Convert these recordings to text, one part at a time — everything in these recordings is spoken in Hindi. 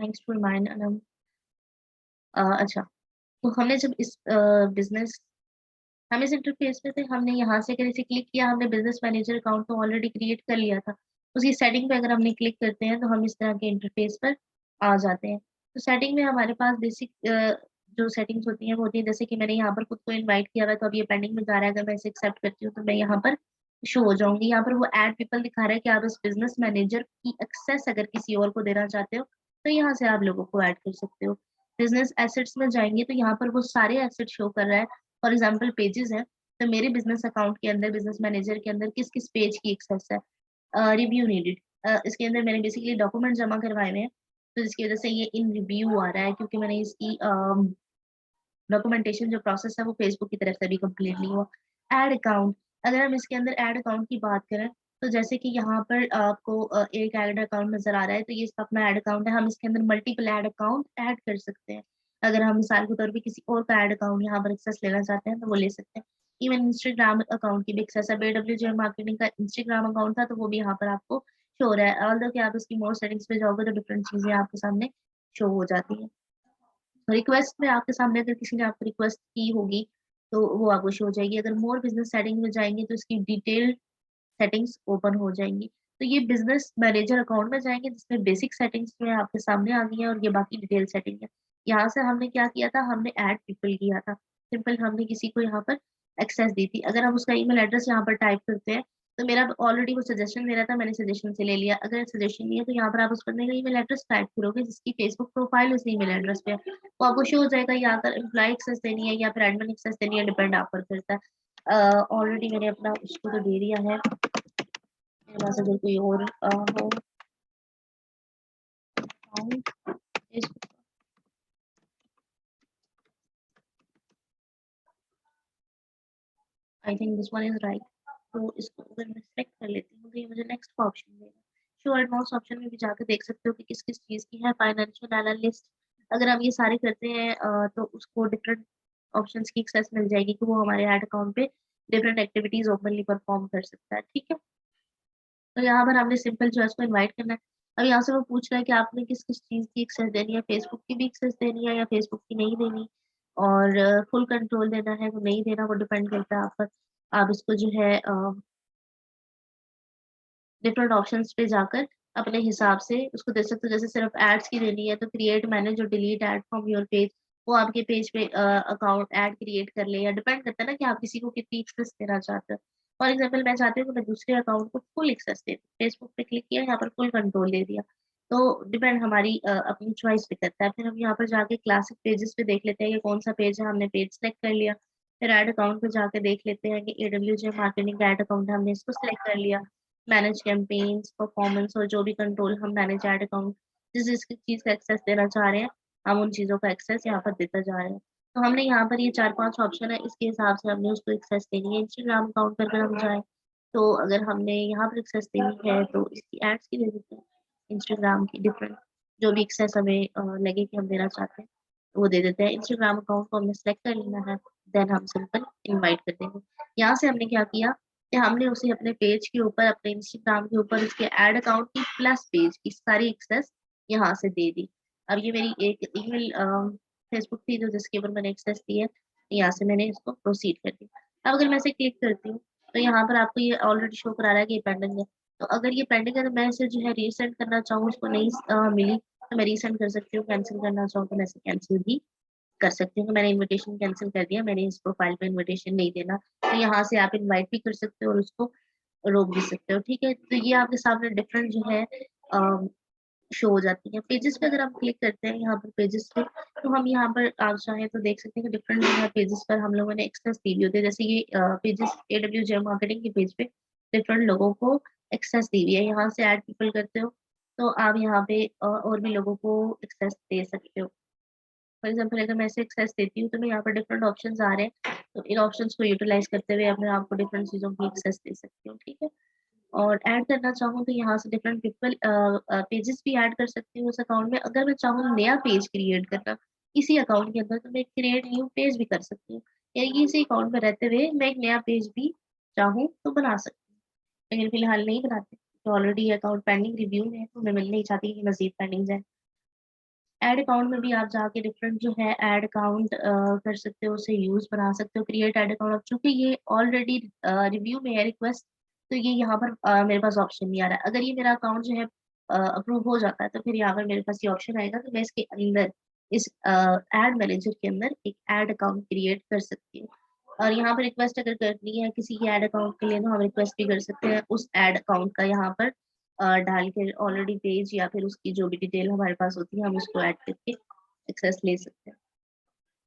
Thanks to remind Anam. अच्छा, तो हमने जब इस बिजनेस हम इस इंटरफेस पे थे, हमने यहाँ से अगर इसे क्लिक किया, हमने बिजनेस मैनेजर अकाउंट तो ऑलरेडी क्रिएट कर लिया था। उसकी सेटिंग पे अगर हमने क्लिक करते हैं तो हम इस तरह के इंटरफेस पर आ जाते हैं। तो सेटिंग में हमारे पास बेसिक जो सेटिंग्स होती हैं वो होती है, जैसे कि मैंने यहाँ पर खुद को इनवाइट किया हुआ है तो अब ये पेंडिंग में जा रहा है। अगर मैं इसे एक्सेप्ट करती हूँ तो मैं यहाँ पर शो हो जाऊंगी। यहाँ पर वो एड पीपल दिखा रहा है कि आप इस बिजनेस मैनेजर की एक्सेस अगर किसी और को देना चाहते हो तो यहाँ से आप लोगों को ऐड कर सकते हो। बिजनेस एसेट्स में जाएंगे तो यहाँ पर वो सारे एसेट शो कर रहा है। फॉर एग्जाम्पल पेजेस है, तो मेरे बिजनेस अकाउंट के अंदर, बिजनेस मैनेजर के अंदर किस किस पेज की एक्सेस है। रिव्यू नीडेड, इसके अंदर मैंने बेसिकली डॉक्यूमेंट जमा करवाए हुए हैं, तो जिसकी वजह से ये इन रिव्यू आ रहा है, क्योंकि मैंने इसकी डॉक्यूमेंटेशन जो प्रोसेस है वो फेसबुक की तरफ से भी कंप्लीट नहीं हुआ। एड अकाउंट, अगर हम इसके अंदर एड अकाउंट की बात करें तो जैसे कि यहाँ पर आपको एक ऐड अकाउंट नजर आ रहा है, तो ये इसका अपना ऐड अकाउंट है। हम इसके अंदर मल्टीपल ऐड अकाउंट ऐड कर सकते हैं। अगर हम मिसाल के तौर पे किसी और का ऐड अकाउंट यहाँ पर एक्सेस लेना चाहते हैं तो वो ले सकते हैं। इवन इंस्टाग्राम अकाउंट की भी एक्सेस है। BWJ मार्केटिंग का इंस्टाग्राम अकाउंट था तो वो भी यहाँ पर आपको शो हो रहा है। ऑल्दो कि आप इसकी मोर सेटिंग्स पे जाओगे तो डिफरेंट चीजें आपके सामने शो हो जाती हैं। रिक्वेस्ट में आपके सामने अगर किसी ने आपको रिक्वेस्ट की होगी तो वो आपको शो हो जाएगी। अगर मोर बिजनेस सेटिंग में जाएंगे तो इसकी डिटेल सेटिंग्स ओपन हो जाएंगी। तो ये बिजनेस मैनेजर अकाउंट में जाएंगे जिसमें बेसिक सेटिंग्स जो है आपके सामने आ गई है, और ये बाकी डिटेल सेटिंग है। यहाँ से हमने क्या किया था, हमने ऐड पीपल किया था। सिंपल, हमने किसी को यहाँ पर एक्सेस दी थी। अगर हम उसका ईमेल एड्रेस यहाँ पर टाइप करते हैं तो मेरा ऑलरेडी वो सजेशन दे रहा था, मैंने सजेशन से ले लिया। अगर सजेशन नहीं है तो यहाँ पर आप उस बंदे का ईमेल एड्रेस टाइप करोगे जिसकी फेसबुक प्रोफाइल उस ईमेल एड्रेस पे है, वो आपको शो हो जाएगा। या अगर एम्प्लॉय एक्सेस देनी है या फिर एडमिन एक्सेस देनी है, डिपेंड आप पर करता है। ऑलरेडी मैंने अपना उसको तो दे दिया है। मेरे पास अगर कोई और हो account, इस I think this one is right. तो इसको अगर मैं सेलेक्ट कर लेती हूँ तो ये मुझे नेक्स्ट का ऑप्शन देगा। शो एडवांस ऑप्शन में भी जाकर देख सकते हो कि किस किस चीज़ की है। फाइनेंशियल एनालिस्ट, अगर हम ये सारे करते हैं तो उसको डिफरेंट ऑप्शंस की एक्सेस मिल जाएगी कि वो हमारे ऐड अकाउंट पे डिफरेंट एक्टिविटीज ओपनली परफॉर्म कर सकता है। ठीक है, तो यहाँ पर हमने सिंपल जो है उसको इनवाइट करना है। अब यहाँ से वो पूछ रहा है कि आपने किस किस चीज़ की एक्सेस देनी है, फेसबुक की भी एक्सेस देनी है या फेसबुक की नहीं देनी, और फुल कंट्रोल देना है वो नहीं देना, वो डिपेंड करता है आप पर। आप इसको जो है डिफरेंट ऑप्शंस पे जाकर अपने हिसाब से उसको दे सकते हो। जैसे सिर्फ एड्स की देनी है तो क्रिएट मैनेज और delete add from your page, वो आपके पेज पे अकाउंट ऐड क्रिएट कर ले, या डिपेंड करता है ना कि आप किसी को कितनी एक्सेस देना चाहते हो। फॉर एग्जाम्पल, मैं चाहती हूँ कि मैं दूसरे अकाउंट को फुल एक्सेस दे दूँ, फेसबुक पे क्लिक किया, यहाँ पर फुल कंट्रोल दे दिया। तो डिपेंड हमारी अपनी चॉइस पे करता है। फिर हम यहाँ पर जाके क्लासिक पेजेस पे देख लेते हैं कि कौन सा पेज है, हमने पेज सेलेक्ट कर लिया। फिर ऐड अकाउंट पे जाके देख लेते हैं कि AWJ मार्केटिंग का ऐड अकाउंट है, हमने इसको सिलेक्ट कर लिया। मैनेज कैंपेन्स, परफॉर्मेंस और जो भी कंट्रोल हम मैनेज ऐड अकाउंट, जिस जिस चीज का एक्सेस देना चाह रहे हैं, हम उन चीजों का एक्सेस यहाँ पर देता जा रहे हैं। तो हमने यहाँ पर ये 4-5 ऑप्शन है, इसके हिसाब से हमने उसको एक्सेस देनी है। इंस्टाग्राम अकाउंट पर अगर हम जाए तो अगर हमने यहाँ पर एक्सेस देनी है तो इसकी एड्स की दे देते हैं। इंस्टाग्राम की डिफरेंट जो भी एक्सेस हमें लगे कि हम देना चाहते हैं वो दे देते हैं। इंस्टाग्राम अकाउंट को हमने सेलेक्ट कर लेना है, देन हम सिंपल इनवाइट कर देंगे। यहाँ से हमने क्या किया कि हमने उसे अपने पेज के ऊपर, अपने इंस्टाग्राम के ऊपर उसके ऐड अकाउंट की प्लस पेज की सारी एक्सेस यहाँ से दे दी। अब ये मेरी एक ईमेल फेसबुक थी जो जिसके ऊपर मैंने एक्सेस दी है, यहाँ से मैंने इसको प्रोसीड कर दिया। अब अगर मैं इसे क्लिक करती हूँ तो यहाँ पर आपको ये ऑलरेडी शो करा रहा है कि ये पेंडिंग है। तो अगर ये पेंडिंग है तो मैं इसे जो है रीसेंड करना चाहूँ, उसको नहीं मिली तो मैं रीसेंड कर सकती हूँ। कैंसिल करना चाहूँ तो मैं इसे कैंसिल भी कर सकती हूँ कि मैंने इनविटेशन कैंसिल कर दिया, मैंने इस प्रोफाइल पे इनविटेशन नहीं देना। तो यहाँ से आप इनवाइट भी कर सकते हो और उसको रोक भी सकते हो। ठीक है, तो ये आपके सामने डिफरेंट जो है शो हो जाती है। पेजेस पे अगर हम क्लिक करते हैं यहाँ पर पेजेस पे, तो हम यहाँ पर आप चाहें तो देख सकते हैं कि डिफरेंट जो है पेजेस पर हम लोगों ने एक्सेस दी हुई होती है। जैसे ये पेजेस AWJ मार्केटिंग के पेज पे डिफरेंट लोगों को एक्सेस दी हुई है। यहाँ से ऐड पीपल करते हो तो आप यहाँ पे और भी लोगों को एक्सेस दे सकते हो। फॉर एग्जाम्पल, अगर मैं इसे एक्सेस देती हूँ तो मैं यहाँ पर डिफरेंट ऑप्शंस आ रहे हैं, तो इन ऑप्शंस को यूटिलाइज करते हुए अपने आप को डिफरेंट चीजों की एक्सेस दे सकती हूँ। ठीक है, और ऐड करना चाहूँ तो यहाँ से डिफरेंट पीपल पेजेस भी ऐड कर सकती हूँ उस अकाउंट में। अगर मैं चाहूँ नया पेज क्रिएट करना इसी अकाउंट के अंदर तो मैं क्रिएट न्यू पेज भी कर सकती हूँ, यानी कि इसी अकाउंट में रहते हुए मैं एक नया पेज भी चाहूँ तो बना सकती हूँ। लेकिन फिलहाल नहीं बनाते, तो ऑलरेडी अकाउंट पेंडिंग रिव्यू में है तो मैं मिल नहीं चाहती कि मजीद पेंडिंग जाए। ऐड अकाउंट में भी आप जाके डिफरेंट जो है ऐड अकाउंट कर सकते हो, उसे यूज बना सकते हो, क्रिएट ऐड अकाउंट। अब चूंकि ये ऑलरेडी रिव्यू में है रिक्वेस्ट, तो ये यहाँ पर मेरे पास ऑप्शन नहीं आ रहा है। अगर ये मेरा अकाउंट जो है अप्रूव हो जाता है, तो फिर यहाँ पर मेरे पास ये ऑप्शन आएगा कि मैं इसके अंदर इस एड मैनेजर के अंदर एक ऐड अकाउंट क्रिएट कर सकती हूँ। और यहाँ पर रिक्वेस्ट अगर करनी है किसी की ऐड अकाउंट के लिए, तो हम रिक्वेस्ट भी कर सकते हैं उस ऐड अकाउंट का यहाँ पर डाल के ऑलरेडी पेज, या फिर उसकी जो भी डिटेल हमारे पास होती है हम उसको ऐड करके एक्सेस ले सकते हैं।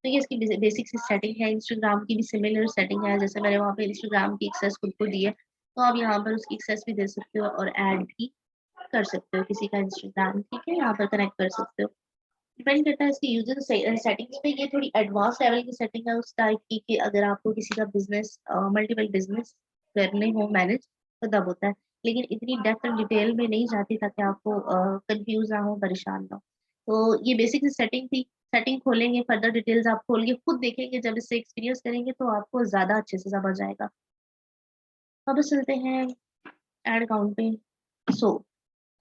तो ये इसकी बेसिक सी सेटिंग है। इंस्टाग्राम की भी सिमिलर सेटिंग है, जैसे मैंने वहाँ पे इंस्टाग्राम की एक्सेस खुद को दी है, तो आप यहाँ पर उसकी एक्सेस भी दे सकते हो और ऐड भी कर सकते हो किसी का इंस्टाग्राम, ठीक है, यहाँ पर कनेक्ट कर सकते हो। डिपेंड करता है इसकी यूजर सेटिंग्स पे। ये थोड़ी एडवांस लेवल की सेटिंग है उस टाइप की, कि अगर आपको किसी का बिजनेस मल्टीपल बिजनेस करने हो मैनेज, तो तब होता है। लेकिन इतनी डेप्थ एंड डिटेल में नहीं जाती ताकि आपको कंफ्यूज ना हो, परेशान ना हो। तो ये बेसिक सेटिंग थी। सेटिंग खोलेंगे, फर्दर डिटेल्स आप खोल के खुद देखेंगे, जब इससे एक्सपीरियंस करेंगे तो आपको ज्यादा अच्छे से समझ आएगा। अब चलते हैं एड अकाउंट पे। सो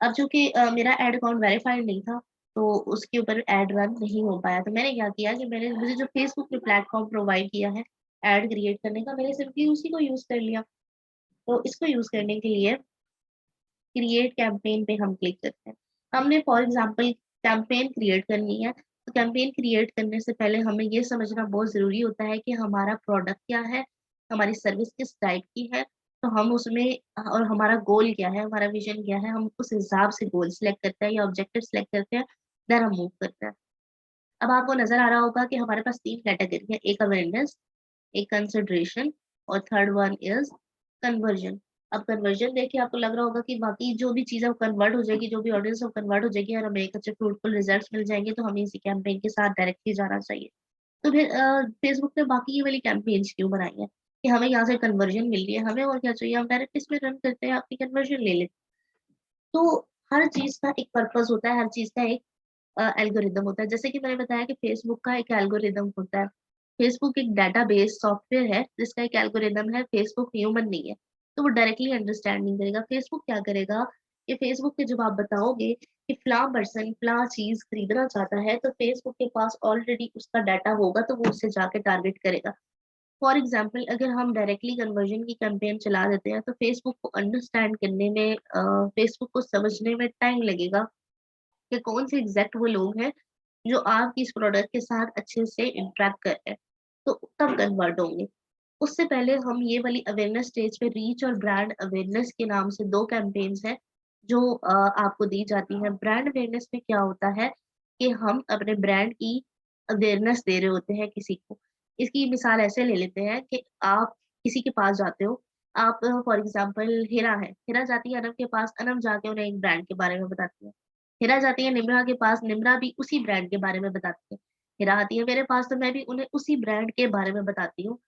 अब चूंकि मेरा एड अकाउंट वेरीफाइड नहीं था, तो उसके ऊपर एड रन नहीं हो पाया। तो मैंने क्या किया कि मैंने मुझे जो फेसबुक ने प्लेटफॉर्म प्रोवाइड किया है एड क्रिएट करने का, मैंने सिंपली उसी को यूज कर लिया। तो इसको यूज करने के लिए क्रिएट कैंपेन पे हम क्लिक करते हैं। हमने फॉर एग्जांपल कैंपेन क्रिएट करनी है, तो कैंपेन क्रिएट करने से पहले हमें ये समझना बहुत जरूरी होता है कि हमारा प्रोडक्ट क्या है, हमारी सर्विस किस टाइप की है। तो हम उसमें और हमारा गोल क्या है, हमारा विजन क्या है, हम उस हिसाब से गोल सिलेक्ट करते हैं या ऑब्जेक्टिव सिलेक्ट करते हैं, देन हम मूव करते हैं। अब आपको नजर आ रहा होगा कि हमारे पास 3 कैटेगरी है, एक अवेयरनेस, एक कंसिडरेशन, और थर्ड वन इज कन्वर्जन। अब कन्वर्जन देख के आपको लग रहा होगा कि बाकी जो भी चीज़ है वो कन्वर्ट हो जाएगी, जो भी ऑडियंस है वो कन्वर्ट हो जाएगी और हमें एक अच्छे फ्रूटफुल रिजल्ट्स मिल जाएंगे, तो हमें इसी कैंपेन के साथ डायरेक्टली जाना चाहिए। तो फिर फेसबुक पे बाकी ये वाली कैंपेन्स क्यों बनाई है कि हमें यहाँ से कन्वर्जन मिल रही है, हमें और क्या चाहिए, हम डायरेक्ट इसमें रन करते हैं, अपनी कन्वर्जन ले लेते हैं। तो हर चीज का एक पर्पस होता है, हर चीज का एक एल्गोरिदम होता है। जैसे कि मैंने बताया कि फेसबुक का एक एल्गोरिदम होता है। फेसबुक एक डेटाबेस सॉफ्टवेयर है जिसका एक एल्गोरिदम है। फेसबुक ह्यूमन नहीं है, तो वो डायरेक्टली अंडरस्टैंड नहीं करेगा। फेसबुक क्या करेगा कि फेसबुक के जब आप बताओगे कि फला पर्सन फला चीज खरीदना चाहता है, तो फेसबुक के पास ऑलरेडी उसका डाटा होगा, तो वो उससे जाके टारगेट करेगा। फॉर एग्जाम्पल अगर हम डायरेक्टली कन्वर्जन की कैंपेन चला देते हैं, तो फेसबुक को अंडरस्टैंड करने में, फेसबुक को समझने में टाइम लगेगा कि कौन से एग्जैक्ट वो लोग हैं जो आपकी इस प्रोडक्ट के साथ अच्छे से इंटरेक्ट कर रहे हैं, तो तब कन्वर्ट होंगे। उससे पहले हम ये वाली अवेयरनेस स्टेज पे रीच और ब्रांड अवेयरनेस के नाम से 2 कैंपेन्स हैं जो आपको दी जाती हैं। ब्रांड अवेयरनेस में क्या होता है कि हम अपने ब्रांड की अवेयरनेस दे रहे होते हैं किसी को। इसकी मिसाल ऐसे ले लेते हैं कि आप किसी के पास जाते हो, आप फॉर एग्जांपल हिरा है, हिरा जाती है अनम के पास, अनम जाके उन्हें एक ब्रांड के बारे में बताती है। हिरा जाती है निम्रा के पास, निम्रा भी उसी ब्रांड के बारे में बताती है। हिरा आती है मेरे पास, तो मैं भी उन्हें उसी ब्रांड के बारे में बताती हूँ।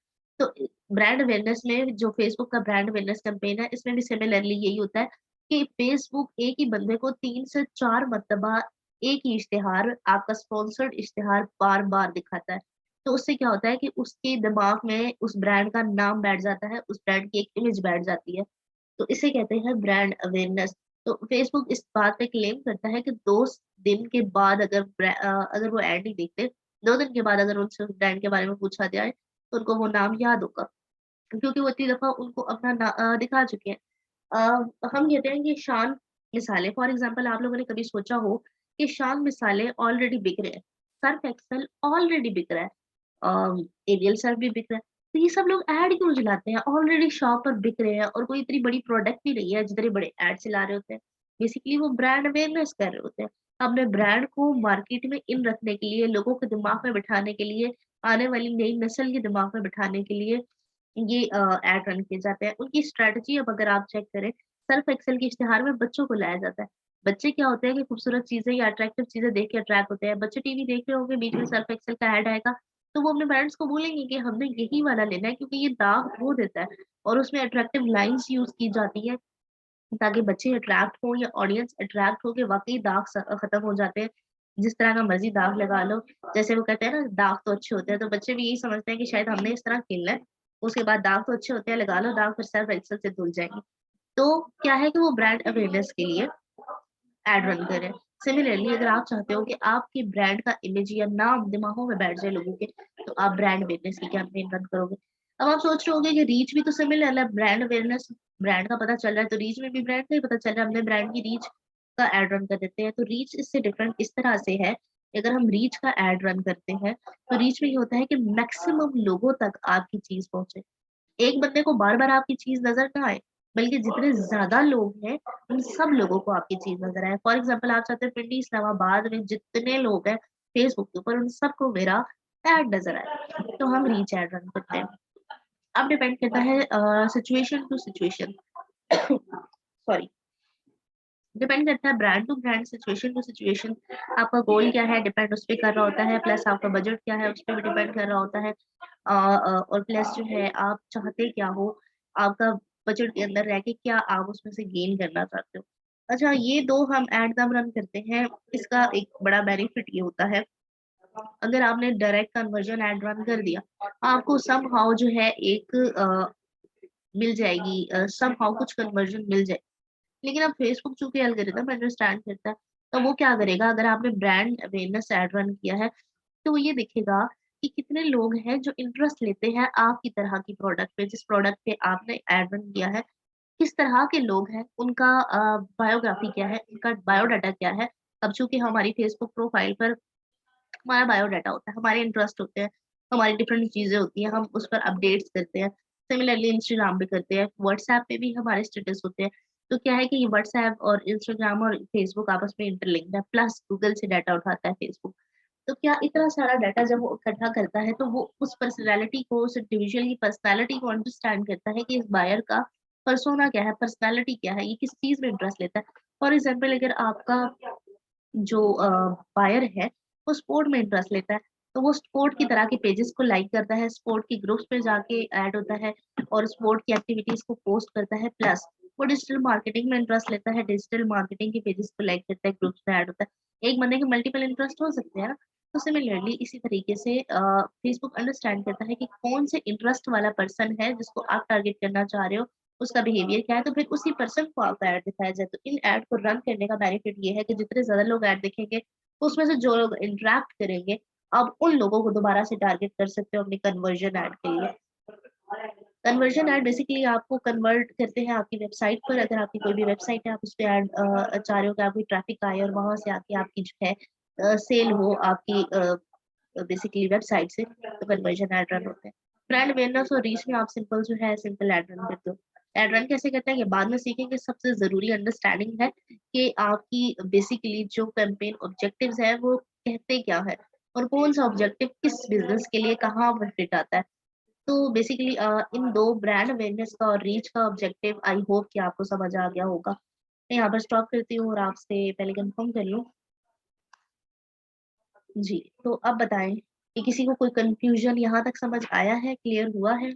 तो ब्रांड अवेयरनेस में जो फेसबुक का ब्रांड अवेयरनेस कैंपेन है, इसमें भी सिमिलरली यही होता है कि फेसबुक एक ही बंदे को 3 से 4 मर्तबा एक ही इश्तिहार, आपका स्पॉन्सर्ड इश्तिहार बार-बार दिखाता है। तो उससे क्या होता है कि उसके दिमाग में उस ब्रांड का नाम बैठ जाता है, उस ब्रांड की एक इमेज बैठ जाती है। तो इसे कहते हैं ब्रांड अवेयरनेस। तो फेसबुक इस बात पे क्लेम करता है कि 2 दिन के बाद अगर वो ऐड नहीं देखते, 2 दिन के बाद अगर उनसे उस ब्रांड के बारे में पूछा जाए, तो उनको वो नाम याद होगा, क्योंकि वो इतनी दफ़ा उनको अपना दिखा चुके हैं। हम कहते हैं कि शान मिसालें, फॉर एग्जांपल आप लोगों ने कभी सोचा हो कि शान मिसालें ऑलरेडी बिक रहे हैं, सर्फ एक्सेल ऑलरेडी बिक रहा है, एरियल सर्फ भी बिक रहा है, तो ये सब लोग ऐड क्यों चलाते हैं? ऑलरेडी शॉप पर बिक रहे हैं और कोई इतनी बड़ी प्रोडक्ट भी नहीं है जितने बड़े ऐड चला रहे होते हैं। बेसिकली वो ब्रांड अवेयरनेस कर रहे होते हैं। अपने ब्रांड को मार्केट में इन रखने के लिए, लोगों के दिमाग में बिठाने के लिए, आने वाली नई नस्ल के दिमाग में बिठाने के लिए ये ऐड रन किए जाते हैं। उनकी स्ट्रैटेजी अब अगर आप चेक करें, सर्फ एक्सेल के इश्तिहार में बच्चों को लाया जाता है। बच्चे क्या होते हैं कि खूबसूरत चीज़ें या अट्रैक्टिव चीज़ें देख के अट्रैक्ट होते हैं। बच्चे टीवी देख रहे होंगे, बीच में सर्फ एक्सेल का ऐड आएगा, तो वो अपने पेरेंट्स को बोलेंगे कि हमने यही वाला लेना है, क्योंकि ये दाग धो देता है और उसमें अट्रैक्टिव लाइन्स यूज़ की जाती हैं ताकि बच्चे अट्रैक्ट हों या ऑडियंस अट्रैक्ट हो के वाक़ई दाग खत्म हो जाते हैं। जिस तरह का मर्ज़ी दाग लगा लो, जैसे वो कहते हैं ना दाग तो अच्छे होते हैं, तो बच्चे भी यही समझते हैं कि शायद हमने इस तरह खेलना है, उसके बाद दाग तो अच्छे होते हैं, लगा लो दाग, फिर सर्फ एक्सेल से धुल जाएँगे। तो क्या है कि वो ब्रांड अवेयरनेस के लिए एड रन करें। सिमिलरली अगर आप चाहते हो कि आपके ब्रांड का इमेज या नाम दिमागों में बैठ जाए लोगों के, तो आप ब्रांड अवेयरनेस की कैंपेन रन करोगे। अब आप सोच रहे होगे कि रीच भी तो सिमिलर है, ब्रांड अवेयरनेस ब्रांड का पता चल रहा है, तो रीच में भी ब्रांड का ही पता चल रहा है, हमने ब्रांड की रीच का एड रन कर देते हैं। तो रीच इससे डिफरेंट इस तरह से है, अगर हम रीच का एड रन करते हैं, तो रीच में ये होता है कि मैक्सिमम लोगों तक आपकी चीज़ पहुँचे। एक बंदे को बार-बार आपकी चीज़ नज़र ना आए, बल्कि जितने ज़्यादा लोग हैं, उन सब लोगों को आपकी चीज़ नज़र आए। फॉर एग्ज़ाम्पल आप चाहते हैं पिंडी इस्लामाबाद में जितने लोग हैं फेसबुक के ऊपर, उन सबको मेरा ऐड नज़र आए, तो हम रीच ऐड रन करते हैं। अब डिपेंड करता है situation to situation sorry, depend करता है brand to brand, situation to situation. आपका गोल क्या है डिपेंड उस पे कर रहा होता है, प्लस आपका बजट क्या है उस पे भी डिपेंड कर रहा होता है। और प्लस जो है आप चाहते क्या हो, आपका बजट के अंदर रह के क्या आप उसमें से गेन करना चाहते हो। अच्छा, ये 2 हम एड तब रन करते हैं, इसका एक बड़ा बेनिफिट ये होता है, अगर आपने डायरेक्ट कन्वर्जन एड रन कर दिया, आपको समहाउ जो है एक मिल जाएगी, समहाउ कुछ कन्वर्जन मिल जाए। लेकिन अब फेसबुक चूँकि एल्गोरिदम अंडरस्टैंड करता है, तो वो क्या करेगा, अगर आपने ब्रांड अवेयरनेस ऐड रन किया है, तो वो ये देखेगा कि कितने लोग हैं जो इंटरेस्ट लेते हैं आपकी तरह की प्रोडक्ट पे, जिस प्रोडक्ट पे आपने ऐड रन किया है। किस तरह के लोग हैं, उनका बायोग्राफी क्या है, उनका बायोडाटा क्या है। अब चूँकि हमारी फेसबुक प्रोफाइल पर हमारा बायोडाटा होता है, हमारे इंटरेस्ट होते हैं, हमारी डिफरेंट चीज़ें होती हैं, हम उस पर अपडेट्स करते हैं। सिमिलरली इंस्टाग्राम पे करते हैं, व्हाट्सऐप पे भी हमारे स्टेटस होते हैं। तो क्या है कि ये व्हाट्सऐप और इंस्टाग्राम और फेसबुक आपस में इंटरलिंक्ड है, प्लस गूगल से डाटा उठाता है फेसबुक। तो क्या इतना सारा डाटा जब वो इकट्ठा करता है, तो वो उस पर्सनैलिटी को, उस इंडिविजुअल की पर्सनैलिटी को अंडरस्टैंड करता है कि इस बायर का पर्सोना क्या है, पर्सनैलिटी क्या है, ये किस चीज़ में इंटरेस्ट लेता है। फॉर एग्ज़ाम्पल अगर आपका जो बायर है, वो स्पोर्ट में इंटरेस्ट लेता है, तो वो स्पोर्ट की तरह के पेजेस को लाइक करता है, स्पोर्ट के ग्रुप्स में जाके ऐड होता है और स्पोर्ट की एक्टिविटीज़ को पोस्ट करता है। प्लस वो डिजिटल मार्केटिंग में इंटरेस्ट लेता है, डिजिटल मार्केटिंग के पेजेस को लाइक करता है, ग्रुप्स में ऐड होता है। एक बंदे के मल्टीपल इंटरेस्ट हो सकते हैं ना, तो सिमिलरली इसी तरीके से फेसबुक अंडरस्टैंड करता है कि कौन से इंटरेस्ट वाला पर्सन है जिसको आप टारगेट करना चाह रहे हो, उसका बिहेवियर क्या है, तो फिर उसी पर्सन को आपका ऐड दिखाया जाए। तो इन ऐड को रन करने का बेनिफिट ये है कि जितने ज़्यादा लोग ऐड देखेंगे, उसमें से जो लोग इंटरैक्ट करेंगे, आप उन लोगों को दोबारा से टारगेट कर सकते हो अपनी कन्वर्जन ऐड के लिए। कन्वर्जन ऐड बेसिकली आपको कन्वर्ट करते हैं आपकी वेबसाइट पर, अगर आपकी कोई भी वेबसाइट है, आप उस पे ऐड चाह रहे हो कि आपकी ट्रैफिक आए और वहाँ से आके आपकी जो है सेल हो आपकी बेसिकली वेबसाइट से, तो कन्वर्जन ऐड रन होते हैं। ब्रांड अवेयरनेस और रीच में आप सिंपल जो है सिंपल ऐड रन करते हो। ऐड रन कैसे करते हैं ये बाद में सीखेंगे, सबसे ज़रूरी अंडरस्टैंडिंग है कि आपकी बेसिकली जो कैंपेन ऑब्जेक्टिव्स है वो कहते क्या है और कौन-सा ऑब्जेक्टिव किस बिज़नेस के लिए कहाँ पर फिट आता है। तो बेसिकली इन 2 ब्रांड अवेयरनेस का और रीच का ऑब्जेक्टिव आई होप कि आपको समझ आ गया होगा। मैं यहाँ पर स्टॉप करती हूँ और आपसे पहले कन्फर्म कर लूँ। जी, तो अब बताएँ कि किसी को कोई कन्फ्यूज़न यहाँ तक समझ आया है, क्लियर हुआ है?